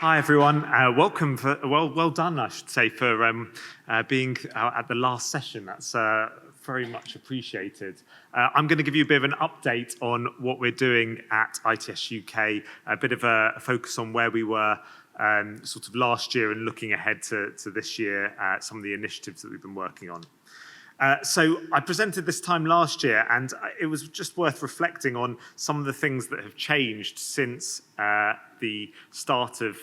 Hi everyone, welcome, well done I should say for being at the last session. That's very much appreciated. I'm going to give you a bit of an update on what we're doing at ITS UK, a bit of a focus on where we were sort of last year and looking ahead to this year, some of the initiatives that we've been working on. So I presented this time last year, and it was just worth reflecting on some of the things that have changed since the start of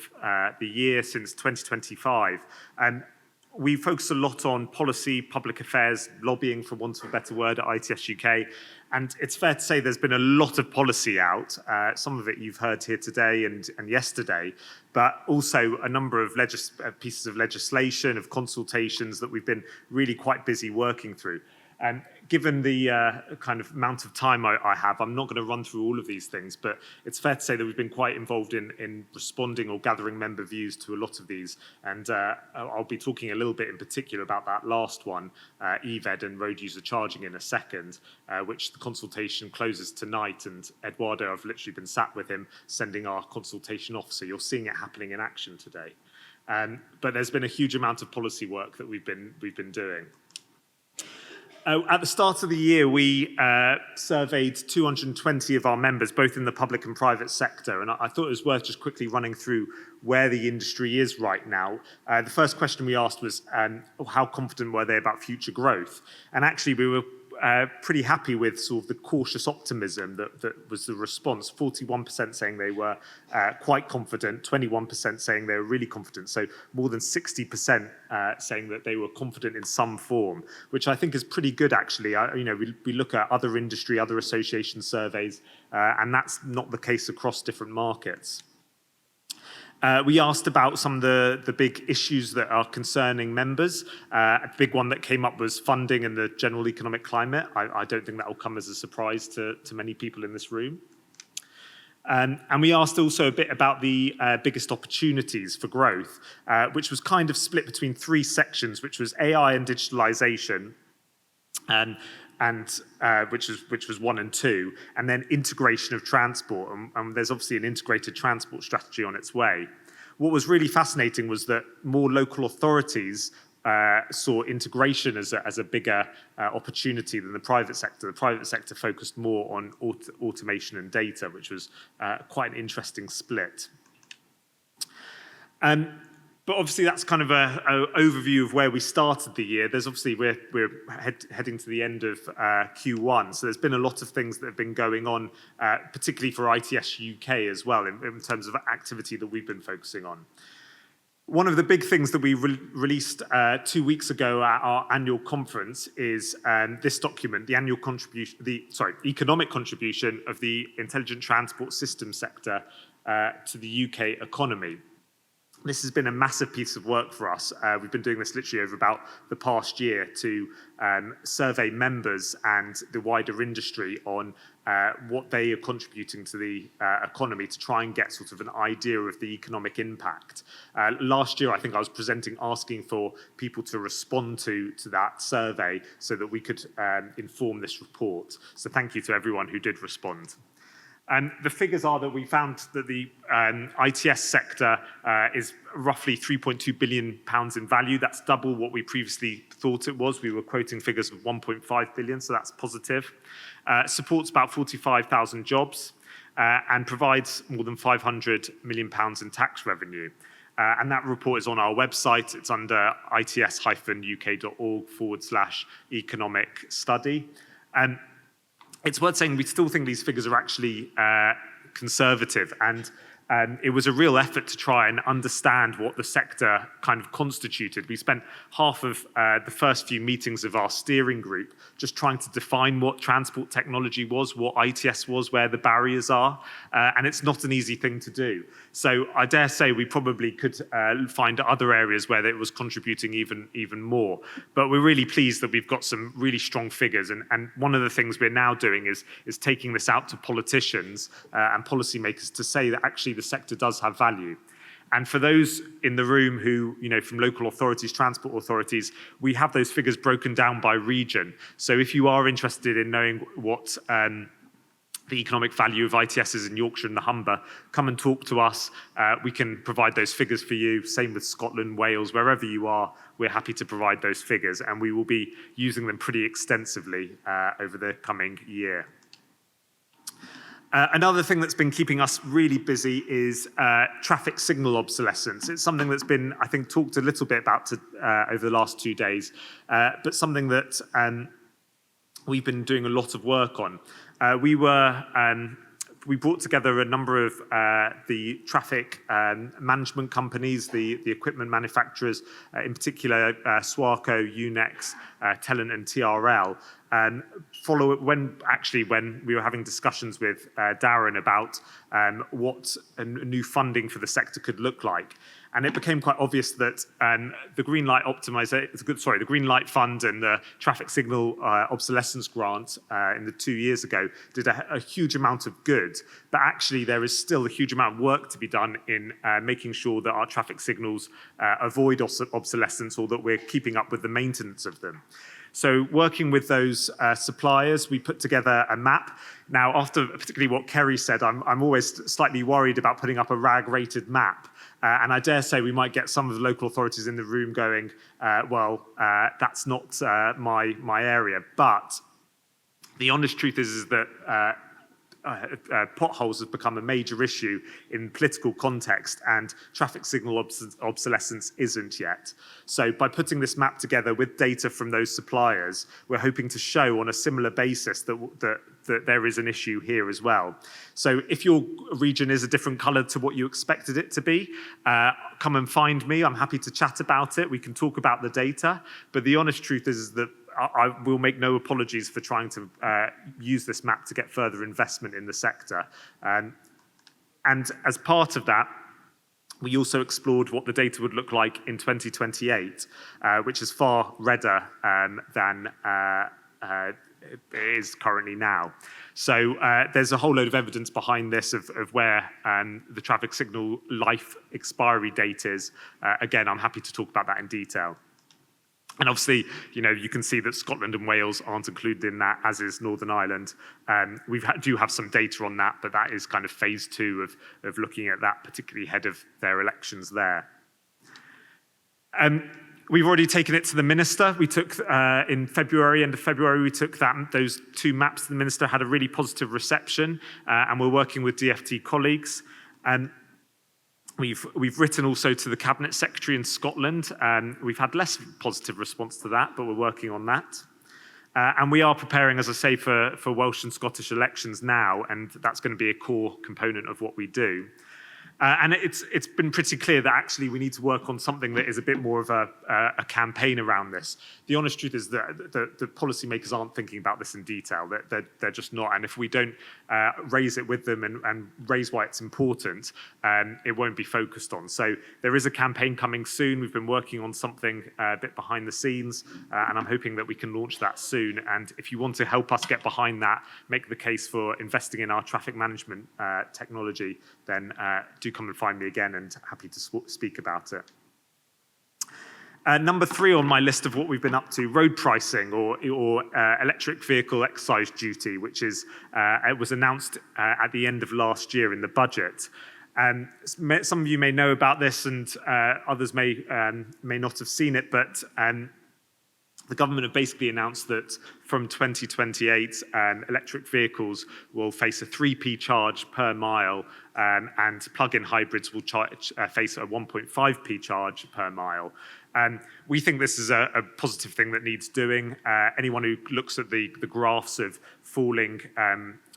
the year, since 2025. We focus a lot on policy, public affairs, lobbying, for want of a better word, at ITS UK. And it's fair to say there's been a lot of policy out. Some of it you've heard here today and yesterday, but also a number of pieces of legislation, of consultations that we've been really quite busy working through. And given the kind of amount of time I have, I'm not going to run through all of these things, but it's fair to say that we've been quite involved in responding or gathering member views to a lot of these. And I'll be talking a little bit in particular about that last one, EVED and road user charging, in a second, which the consultation closes tonight. And Eduardo, I've literally been sat with him sending our consultation off, so you're seeing it happening in action today. But there's been a huge amount of policy work that we've been doing. At the start of the year, we surveyed 220 of our members, both in the public and private sector, and I thought it was worth just quickly running through where the industry is right now. The first question we asked was, how confident were they about future growth? And actually, we were pretty happy with sort of the cautious optimism that was the response. 41% saying they were quite confident, 21% saying they were really confident. So more than 60% saying that they were confident in some form, which I think is pretty good, actually. We look at other industry, other association surveys, and that's not the case across different markets. We asked about some of the big issues that are concerning members. A big one that came up was funding and the general economic climate. I don't think that will come as a surprise to many people in this room. And we asked also a bit about the biggest opportunities for growth, which was kind of split between three sections, which was AI and digitalization, which was 1 and 2, and then integration of transport. And there's obviously an integrated transport strategy on its way. What was really fascinating was that more local authorities saw integration as a bigger opportunity than the private sector. The private sector focused more on automation and data, which was quite an interesting split. But obviously, that's kind of an overview of where we started the year. There's obviously, we're heading to the end of Q1, so there's been a lot of things that have been going on, particularly for ITS UK as well, in terms of activity that we've been focusing on. One of the big things that we released 2 weeks ago at our annual conference is this document, the annual contribution, economic contribution of the intelligent transport system sector to the UK economy. This has been a massive piece of work for us. We've been doing this literally over about the past year to survey members and the wider industry on what they are contributing to the economy, to try and get sort of an idea of the economic impact. Last year, I think I was presenting asking for people to respond to that survey so that we could inform this report. So thank you to everyone who did respond. And the figures are that we found that the ITS sector is roughly £3.2 billion in value. That's double what we previously thought it was. We were quoting figures of 1.5 billion, so that's positive. Supports about 45,000 jobs and provides more than £500 million in tax revenue. And that report is on our website. It's under its-uk.org/economic study. It's worth saying we still think these figures are actually conservative, and it was a real effort to try and understand what the sector kind of constituted. We spent half of the first few meetings of our steering group just trying to define what transport technology was, what ITS was, where the barriers are, and it's not an easy thing to do. So I dare say we probably could find other areas where it was contributing even more. But we're really pleased that we've got some really strong figures, and one of the things we're now doing is taking this out to politicians and policymakers to say that actually the sector does have value. And for those in the room who, from local authorities, transport authorities, we have those figures broken down by region. So if you are interested in knowing what the economic value of ITSs in Yorkshire and the Humber, come and talk to us. We can provide those figures for you. Same with Scotland, Wales, wherever you are, we're happy to provide those figures, and we will be using them pretty extensively over the coming year. Another thing that's been keeping us really busy is traffic signal obsolescence. It's something that's been, I think, talked a little bit about over the last 2 days, but something that we've been doing a lot of work on. We brought together a number of the traffic management companies, the equipment manufacturers, in particular Swarco, Unex, Telent and TRL, when we were having discussions with Darren about what a new funding for the sector could look like. And it became quite obvious that the Green Light Fund and the Traffic Signal Obsolescence Grant in the 2 years ago did a huge amount of good, but actually there is still a huge amount of work to be done in making sure that our traffic signals avoid obsolescence, or that we're keeping up with the maintenance of them. So working with those suppliers, we put together a map. Now, after particularly what Kerry said, I'm always slightly worried about putting up a RAG-rated map. And I dare say we might get some of the local authorities in the room going, that's not my area. But the honest truth is that potholes have become a major issue in political context, and traffic signal obsolescence isn't yet. So by putting this map together with data from those suppliers, we're hoping to show on a similar basis that there is an issue here as well. So if your region is a different colour to what you expected it to be, come and find me. I'm happy to chat about it. We can talk about the data. But the honest truth is that I will make no apologies for trying to use this map to get further investment in the sector. And as part of that, we also explored what the data would look like in 2028, which is far redder than it is currently now. So there's a whole load of evidence behind this of where the traffic signal life expiry date is. Again, I'm happy to talk about that in detail. And obviously, you can see that Scotland and Wales aren't included in that, as is Northern Ireland. We do have some data on that, but that is kind of phase 2 of looking at that, particularly ahead of their elections there. We've already taken it to the minister. We took, in February, end of February, we took those 2 maps to the minister, had a really positive reception, and we're working with DfT colleagues. We've written also to the Cabinet Secretary in Scotland. We've had less positive response to that, but we're working on that. And we are preparing, as I say, for Welsh and Scottish elections now, and that's going to be a core component of what we do. And it's been pretty clear that actually we need to work on something that is a bit more of a campaign around this. The honest truth is that the policymakers aren't thinking about this in detail. They're just not. And if we don't raise it with them and raise why it's important, it won't be focused on. So there is a campaign coming soon. We've been working on something a bit behind the scenes, and I'm hoping that we can launch that soon. And if you want to help us get behind that, make the case for investing in our traffic management technology, then do come and find me again, and happy to speak about it. Number 3 on my list of what we've been up to, road pricing or electric vehicle excise duty, which is it was announced at the end of last year in the budget. Some of you may know about this, and others may not have seen it, but the government have basically announced that from 2028, electric vehicles will face a 3p charge per mile, and plug-in hybrids will face a 1.5p charge per mile. We think this is a positive thing that needs doing. Anyone who looks at the graphs of falling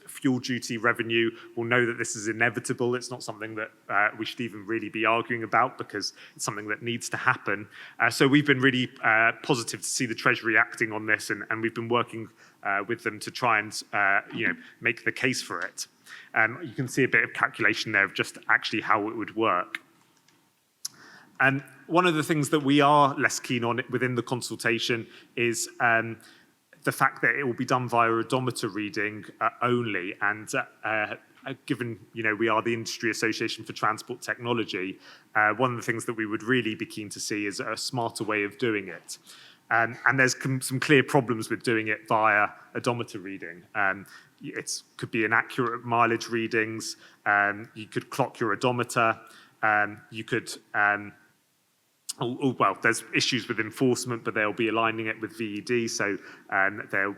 fuel duty revenue will know that this is inevitable. It's not something that we should even really be arguing about, because it's something that needs to happen. So we've been really positive to see the Treasury acting on this, and we've been working with them to try and make the case for it. You can see a bit of calculation there of just actually how it would work. And one of the things that we are less keen on within the consultation is the fact that it will be done via odometer reading only. And given we are the Industry Association for Transport Technology, one of the things that we would really be keen to see is a smarter way of doing it. And there's some clear problems with doing it via odometer reading. It could be inaccurate mileage readings. You could clock your odometer. You could, well, there's issues with enforcement, but they'll be aligning it with VED, so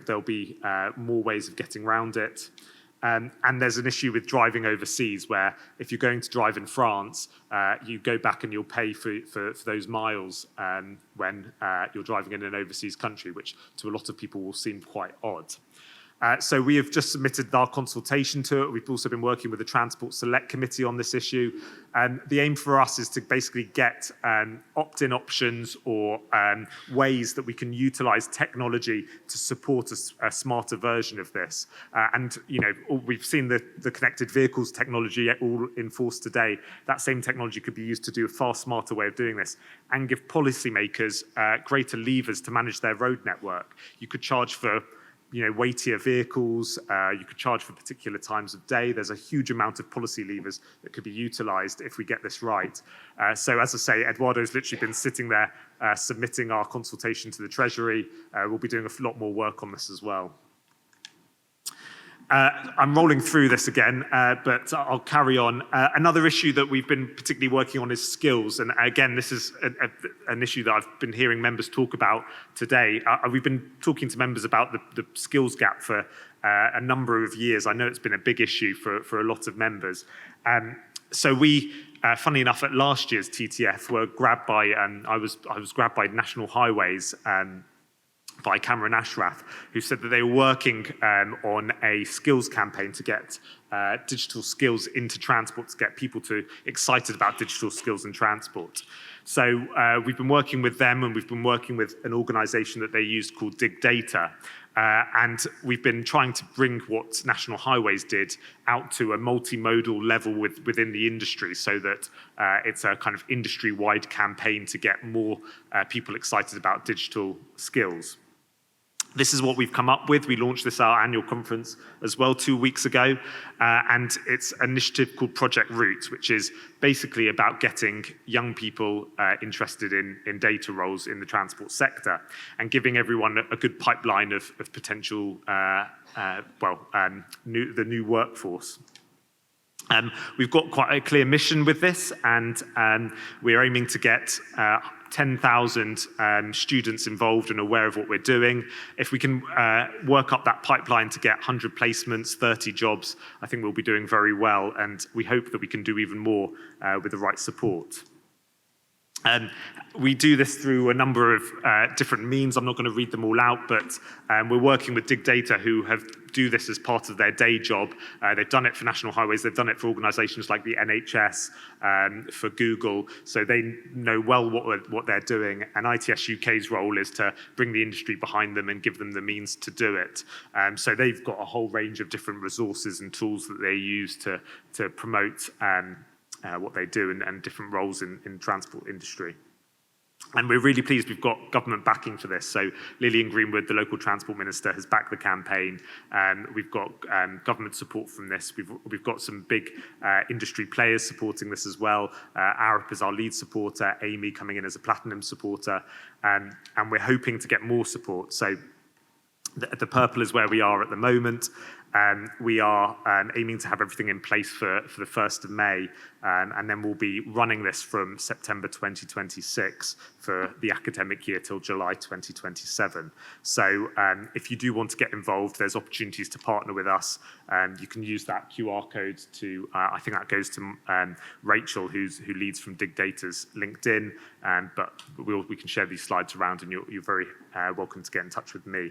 there'll be more ways of getting around it. And there's an issue with driving overseas, where if you're going to drive in France, you go back and you'll pay for those miles when you're driving in an overseas country, which to a lot of people will seem quite odd. So we have just submitted our consultation to it. We've also been working with the Transport Select Committee on this issue. The aim for us is to basically get opt-in options or ways that we can utilize technology to support a smarter version of this. And we've seen the connected vehicles technology all in force today. That same technology could be used to do a far smarter way of doing this and give policymakers greater levers to manage their road network. You could charge for weightier vehicles, you could charge for particular times of day. There's a huge amount of policy levers that could be utilized if we get this right. So as I say, Eduardo's literally been sitting there submitting our consultation to the Treasury. We'll be doing a lot more work on this as well. I'm rolling through this again, but I'll carry on. Another issue that we've been particularly working on is skills. And again, this is an issue that I've been hearing members talk about today. We've been talking to members about the skills gap for a number of years. I know it's been a big issue for a lot of members. So we, funnily enough, at last year's TTF, were grabbed by, I was grabbed by National Highways, by Cameron Ashrath, who said that they were working on a skills campaign to get digital skills into transport, to get people excited about digital skills in transport. So we've been working with them, and we've been working with an organization that they used called Dig Data. And we've been trying to bring what National Highways did out to a multimodal level within the industry, so that it's a kind of industry-wide campaign to get more people excited about digital skills. This is what we've come up with. We launched this at our annual conference as well 2 weeks ago, and it's an initiative called Project Root, which is basically about getting young people interested in data roles in the transport sector and giving everyone a good pipeline of potential, the new workforce. We've got quite a clear mission with this, and we're aiming to get 10,000 students involved and aware of what we're doing. If we can work up that pipeline to get 100 placements, 30 jobs, I think we'll be doing very well, and we hope that we can do even more with the right support. We do this through a number of different means. I'm not going to read them all out, but we're working with Dig Data, who do this as part of their day job. They've done it for National Highways. They've done it for organisations like the NHS, for Google. So they know well what they're doing. And ITS UK's role is to bring the industry behind them and give them the means to do it. So they've got a whole range of different resources and tools that they use to promote what they do and different roles in transport industry. And we're really pleased we've got government backing for this. So Lillian Greenwood, the local transport minister, has backed the campaign. We've got government support from this. We've got some big industry players supporting this as well. Arup is our lead supporter, Amy coming in as a platinum supporter, and we're hoping to get more support. So the purple is where we are at the moment. We are aiming to have everything in place for the 1st of May, and then we'll be running this from September 2026 for the academic year till July 2027. So if you do want to get involved, there's opportunities to partner with us. You can use that QR code to, I think that goes to Rachel, who leads from Dig Data's LinkedIn, but we can share these slides around, and you're very welcome to get in touch with me.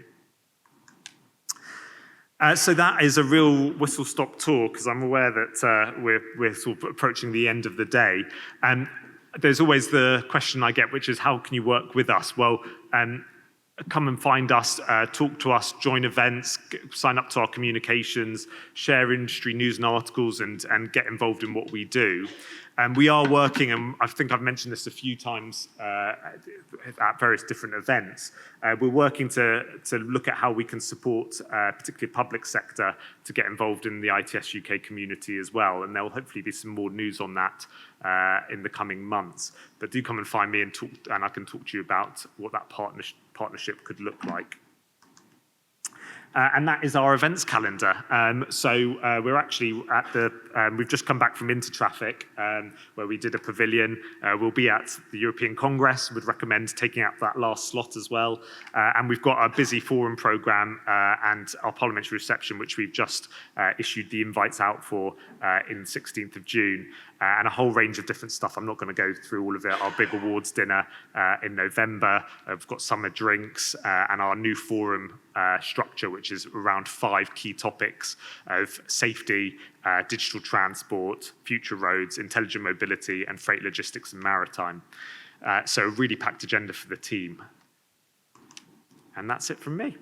So that is a real whistle-stop tour, because I'm aware that we're sort of approaching the end of the day. There's always the question I get, which is, how can you work with us? Well, come and find us, talk to us, join events, sign up to our communications, share industry news and articles, and get involved in what we do. We are working, and I think I've mentioned this a few times at various different events. We're working to look at how we can support, particularly public sector, to get involved in the ITS UK community as well. And there will hopefully be some more news on that in the coming months. But do come and find me and I can talk to you about what that partnership could look like. And that is our events calendar. So we're actually at the, we've just come back from Intertraffic, where we did a pavilion. We'll be at the European Congress, would recommend taking out that last slot as well. And we've got a busy forum programme and our parliamentary reception, which we've just issued the invites out for in the 16th of June. And a whole range of different stuff. I'm not going to go through all of it. Our big awards dinner in November. We've got summer drinks and our new forum structure, which is around 5 key topics of safety, digital transport, future roads, intelligent mobility, and freight logistics and maritime. So a really packed agenda for the team. And that's it from me.